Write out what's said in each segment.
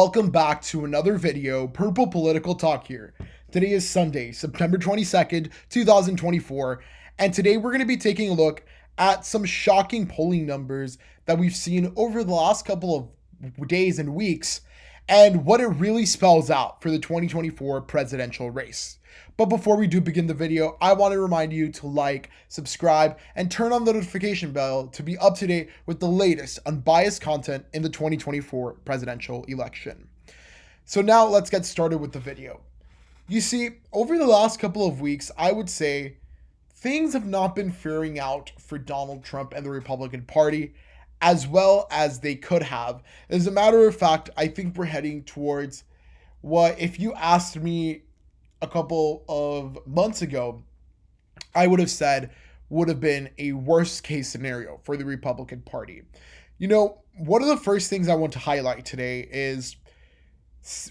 Welcome back to another video, Purple Political Talk here. Today is Sunday, September 22nd, 2024, and today we're going to be taking a look at some shocking polling numbers that we've seen over the last couple of days and weeks, and what it really spells out for the 2024 presidential race. But before we do begin the video, I want to remind you to like, subscribe, and turn on the notification bell to be up to date with the latest unbiased content in the 2024 presidential election. So now let's get started with the video. You see, over the last couple of weeks, I would say things have not been faring out for Donald Trump and the Republican Party as well as they could have. As a matter of fact, I think we're heading towards what, if you asked me a couple of months ago, I would have said would have been a worst case scenario for the Republican Party. You know, one of the first things I want to highlight today is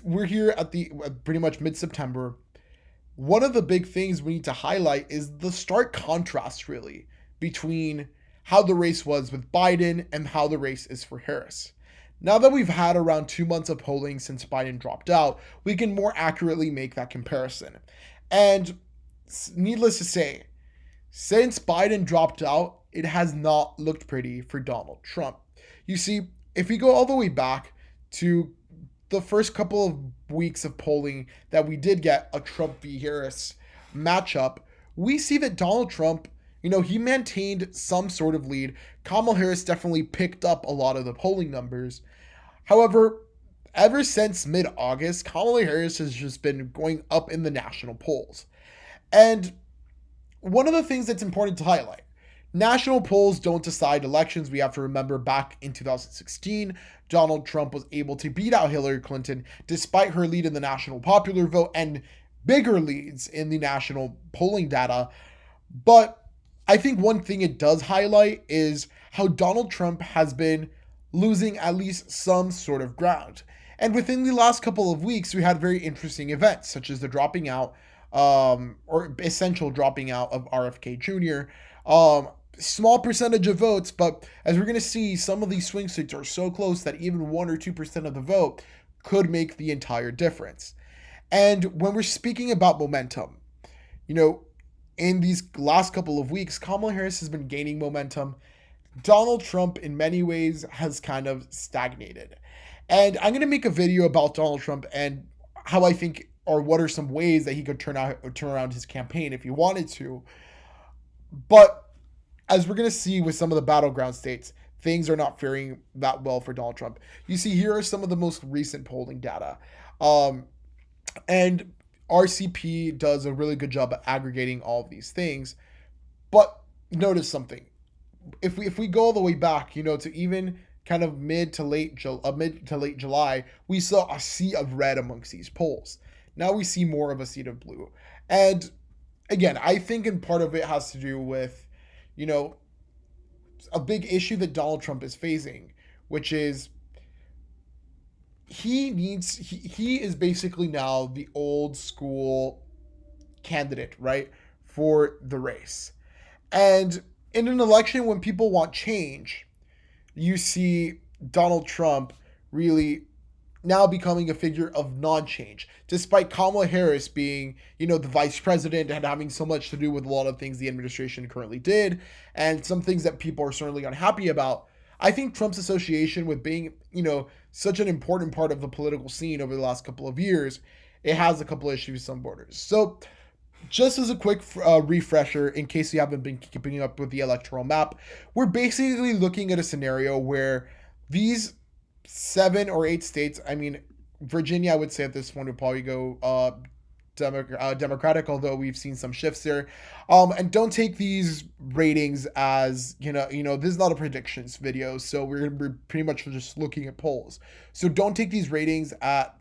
we're here at the pretty much mid-September. One of the big things we need to highlight is the stark contrast, really, between how the race was with Biden and how the race is for Harris. Now that we've had around 2 months of polling since Biden dropped out, we can more accurately make that comparison. And needless to say, since Biden dropped out, it has not looked pretty for Donald Trump. You see, if we go all the way back to the first couple of weeks of polling that we did get a Trump v. Harris matchup, we see that Donald Trump, he maintained some sort of lead. Kamala Harris definitely picked up a lot of the polling numbers. However, ever since mid-August, Kamala Harris has just been going up in the national polls. And one of the things that's important to highlight, national polls don't decide elections. We have to remember back in 2016, Donald Trump was able to beat out Hillary Clinton despite her lead in the national popular vote and bigger leads in the national polling data. But I think one thing it does highlight is how Donald Trump has been losing at least some sort of ground. And within the last couple of weeks, we had very interesting events, such as the dropping out, or essential dropping out of RFK Jr. Small percentage of votes, but as we're going to see, some of these swing states are so close that even 1 or 2% of the vote could make the entire difference. And when we're speaking about momentum, in these last couple of weeks, Kamala Harris has been gaining momentum. Donald Trump, in many ways, has kind of stagnated. And I'm going to make a video about Donald Trump and how I think, or what are some ways that he could turn around his campaign if he wanted to. But as we're going to see with some of the battleground states, things are not faring that well for Donald Trump. You see, here are some of the most recent polling data. And RCP does a really good job at aggregating all of these things. But notice something. If we go all the way back, to even kind of mid to late July, we saw a sea of red amongst these polls. Now we see more of a sea of blue. And again, I think in part of it has to do with, a big issue that Donald Trump is facing, which is he is basically now the old school candidate, right, for the race. And in an election when people want change, you see Donald Trump really now becoming a figure of non-change, despite Kamala Harris being, the vice president and having so much to do with a lot of things the administration currently did, and some things that people are certainly unhappy about. I think Trump's association with being, such an important part of the political scene over the last couple of years, it has a couple issues with some borders. So just as a quick refresher, in case you haven't been keeping up with the electoral map, we're basically looking at a scenario where these 7 or 8 states, Virginia, I would say at this point would probably go Democratic, although we've seen some shifts there. And don't take these ratings as, this is not a predictions video, so we're pretty much just looking at polls. So don't take these ratings at,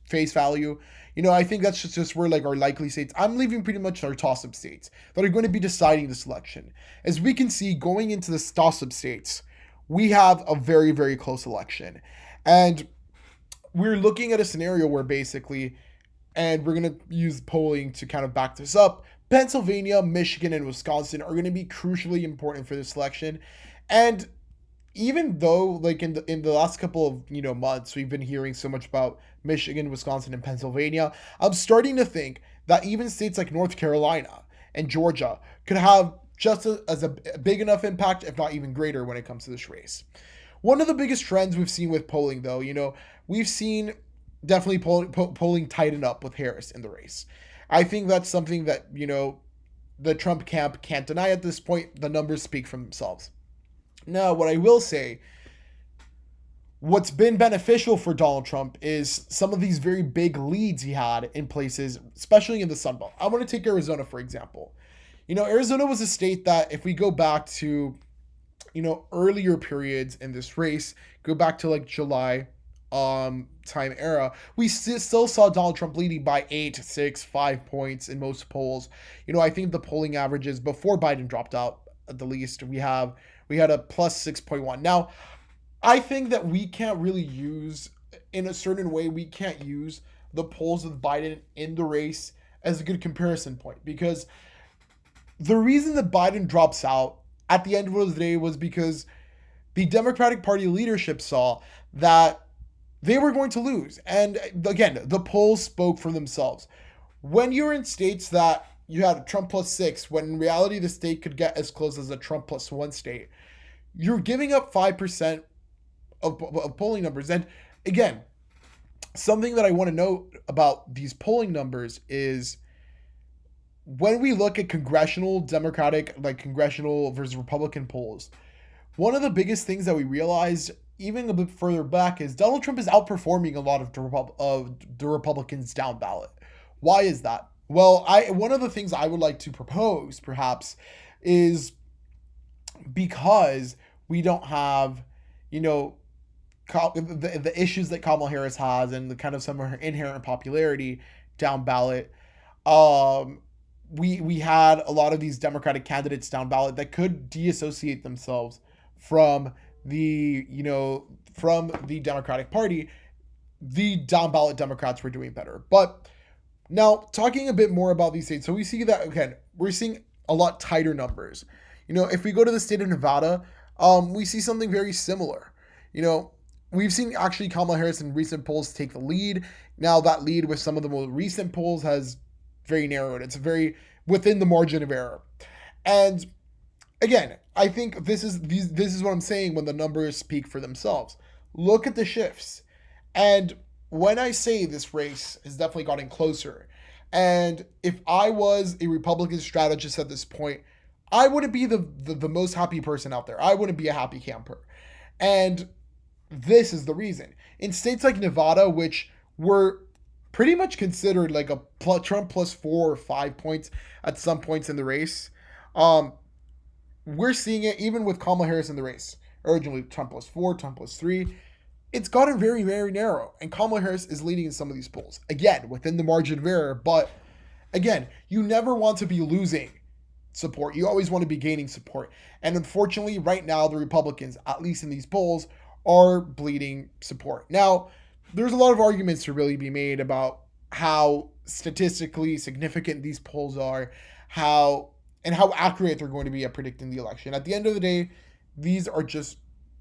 face value. I think that's just where our likely states. I'm leaving pretty much our toss-up states that are going to be deciding this election. As we can see, going into the toss-up states, we have a very, very close election. And we're looking at a scenario where basically, and we're going to use polling to kind of back this up, Pennsylvania, Michigan, and Wisconsin are going to be crucially important for this election. And even though like in the last couple of months we've been hearing so much about Michigan, Wisconsin, and Pennsylvania, I'm starting to think that even states like North Carolina and Georgia could have just as a big enough impact, if not even greater, when it comes to this race. One of the biggest trends we've seen with polling, though, we've seen definitely polling tighten up with Harris in the race. I think that's something that the Trump camp can't deny at this point. The numbers speak for themselves. Now, what I will say, what's been beneficial for Donald Trump is some of these very big leads he had in places, especially in the Sunbelt. I want to take Arizona, for example. Arizona was a state that, if we go back to, earlier periods in this race, go back to like July time era, we still saw Donald Trump leading by 8, 6, 5 points in most polls. I think the polling averages before Biden dropped out, at the least, we had a plus 6.1. Now, I think that we can't really use, in a certain way, we can't use the polls with Biden in the race as a good comparison point, because the reason that Biden drops out at the end of the day was because the Democratic Party leadership saw that they were going to lose. And again, the polls spoke for themselves. When you're in states that you had a Trump plus 6, when in reality the state could get as close as a Trump plus 1 state, you're giving up 5% of polling numbers. And again, something that I want to note about these polling numbers is, when we look at congressional Democratic, like congressional versus Republican polls, one of the biggest things that we realized, even a bit further back, is Donald Trump is outperforming a lot of the Republicans down ballot. Why is that? Well, one of the things I would like to propose, perhaps, is because we don't have, the issues that Kamala Harris has and the kind of some of her inherent popularity down ballot. We had a lot of these Democratic candidates down ballot that could deassociate themselves from the Democratic Party. The down ballot Democrats were doing better. But now, talking a bit more about these states, so we see that, again, we're seeing a lot tighter numbers. If we go to the state of Nevada, we see something very similar. We've seen actually Kamala Harris in recent polls take the lead. Now that lead with some of the more recent polls has very narrowed. It's very within the margin of error. And again, I think this is what I'm saying when the numbers speak for themselves. Look at the shifts. And when I say this race has definitely gotten closer, and if I was a Republican strategist at this point, I wouldn't be the most happy person out there. I wouldn't be a happy camper. And this is the reason. In states like Nevada, which were pretty much considered like a Trump plus 4 or 5 points at some points in the race, we're seeing it even with Kamala Harris in the race. Originally Trump plus 4, Trump plus 3. It's gotten very, very narrow. And Kamala Harris is leading in some of these polls. Again, within the margin of error. But again, you never want to be losing support. You always want to be gaining support. And unfortunately, right now, the Republicans, at least in these polls, are bleeding support. Now, there's a lot of arguments to really be made about how statistically significant these polls are, how accurate they're going to be at predicting the election. At the end of the day, these are just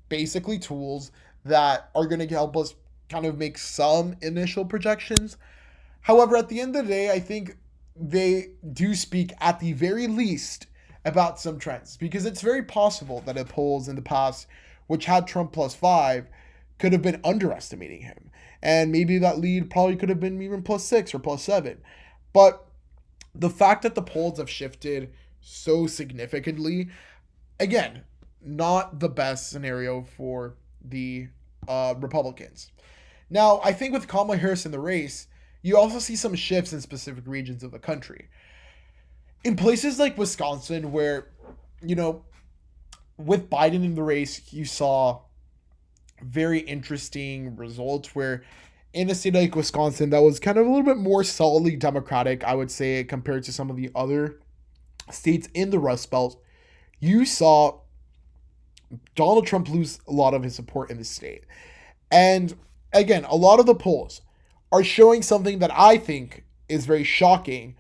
basically tools that are going to help us kind of make some initial projections. However, at the end of the day, I think they do speak at the very least about some trends, because it's very possible that polls in the past, which had Trump plus 5, could have been underestimating him. And maybe that lead probably could have been even plus 6 or plus 7. But the fact that the polls have shifted so significantly, again, not the best scenario for the Republicans. Now, I think with Kamala Harris in the race, you also see some shifts in specific regions of the country. In places like Wisconsin, where, with Biden in the race, you saw very interesting results where in a state like Wisconsin, that was kind of a little bit more solidly Democratic, I would say, compared to some of the other states in the Rust Belt, you saw Donald Trump lose a lot of his support in the state. And again, a lot of the polls are showing something that I think is very shocking,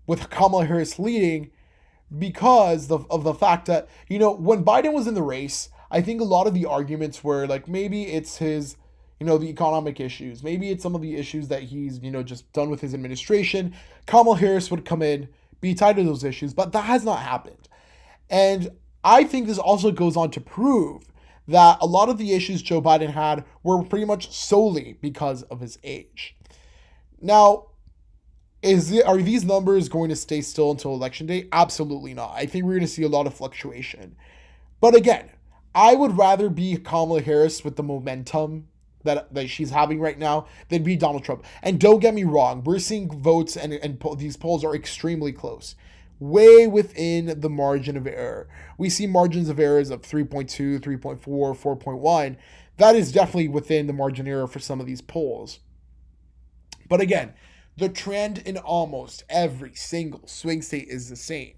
with Kamala Harris leading, because of the fact that, when Biden was in the race, I think a lot of the arguments were like, maybe it's his, the economic issues. Maybe it's some of the issues that he's, just done with his administration. Kamala Harris would come in, be tied to those issues, but that has not happened. And I think this also goes on to prove that a lot of the issues Joe Biden had were pretty much solely because of his age. Now, are these numbers going to stay still until election day? Absolutely not. I think we're going to see a lot of fluctuation. But again, I would rather be Kamala Harris with the momentum that she's having right now than be Donald Trump. And don't get me wrong, we're seeing votes and these polls are extremely close. Way within the margin of error. We see margins of errors of 3.2, 3.4, 4.1. That is definitely within the margin of error for some of these polls. But again, the trend in almost every single swing state is the same.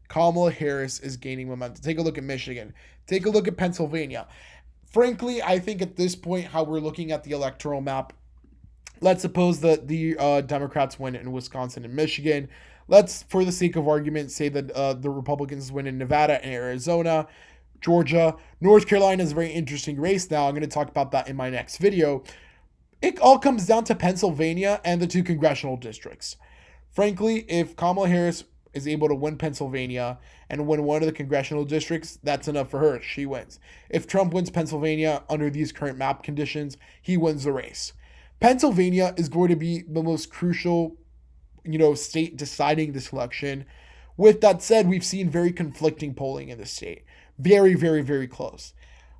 Kamala Harris is gaining momentum. Take a look at Michigan. Take a look at Pennsylvania. Frankly, I think at this point, how we're looking at the electoral map, let's suppose that the Democrats win in Wisconsin and Michigan. Let's, for the sake of argument, say that the Republicans win in Nevada and Arizona, Georgia. North Carolina is a very interesting race now. I'm going to talk about that in my next video. It all comes down to Pennsylvania and the 2 congressional districts. Frankly, if Kamala Harris is able to win Pennsylvania and win one of the congressional districts, that's enough for her. She wins. If Trump wins Pennsylvania under these current map conditions, he wins the race. Pennsylvania is going to be the most crucial, state deciding this election. With that said, we've seen very conflicting polling in the state. Very, very, very close.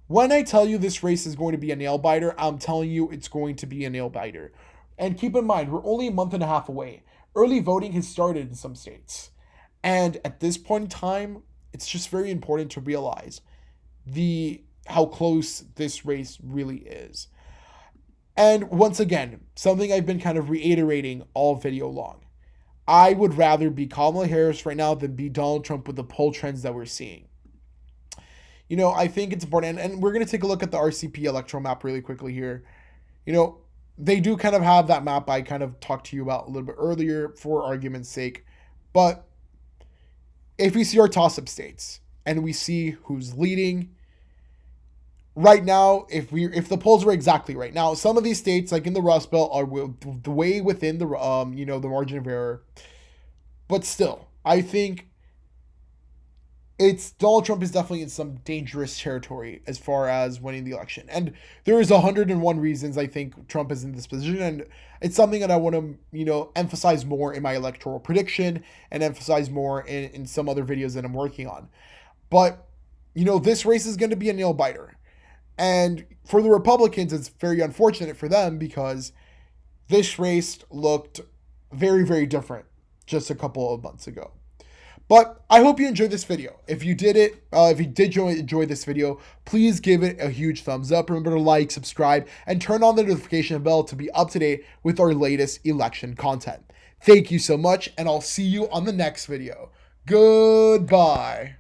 When I tell you this race is going to be a nail biter, I'm telling you it's going to be a nail biter. And keep in mind, we're only a month and a half away. Early voting has started in some states. And at this point in time, it's just very important to realize how close this race really is. And once again, something I've been kind of reiterating all video long. I would rather be Kamala Harris right now than be Donald Trump with the poll trends that we're seeing. I think it's important, and we're going to take a look at the RCP electoral map really quickly here. They do kind of have that map I kind of talked to you about a little bit earlier for argument's sake. But if we see our toss-up states and we see who's leading right now, if the polls were exactly right now, some of these states like in the Rust Belt are way within the the margin of error. But still, I think Donald Trump is definitely in some dangerous territory as far as winning the election. And there is 101 reasons I think Trump is in this position. And it's something that I want to, emphasize more in my electoral prediction and emphasize more in some other videos that I'm working on. But, this race is going to be a nail biter. And for the Republicans, it's very unfortunate for them because this race looked very, very different just a couple of months ago. But I hope you enjoyed this video. If you did enjoy this video, please give it a huge thumbs up. Remember to like, subscribe, and turn on the notification bell to be up to date with our latest election content. Thank you so much, and I'll see you on the next video. Goodbye.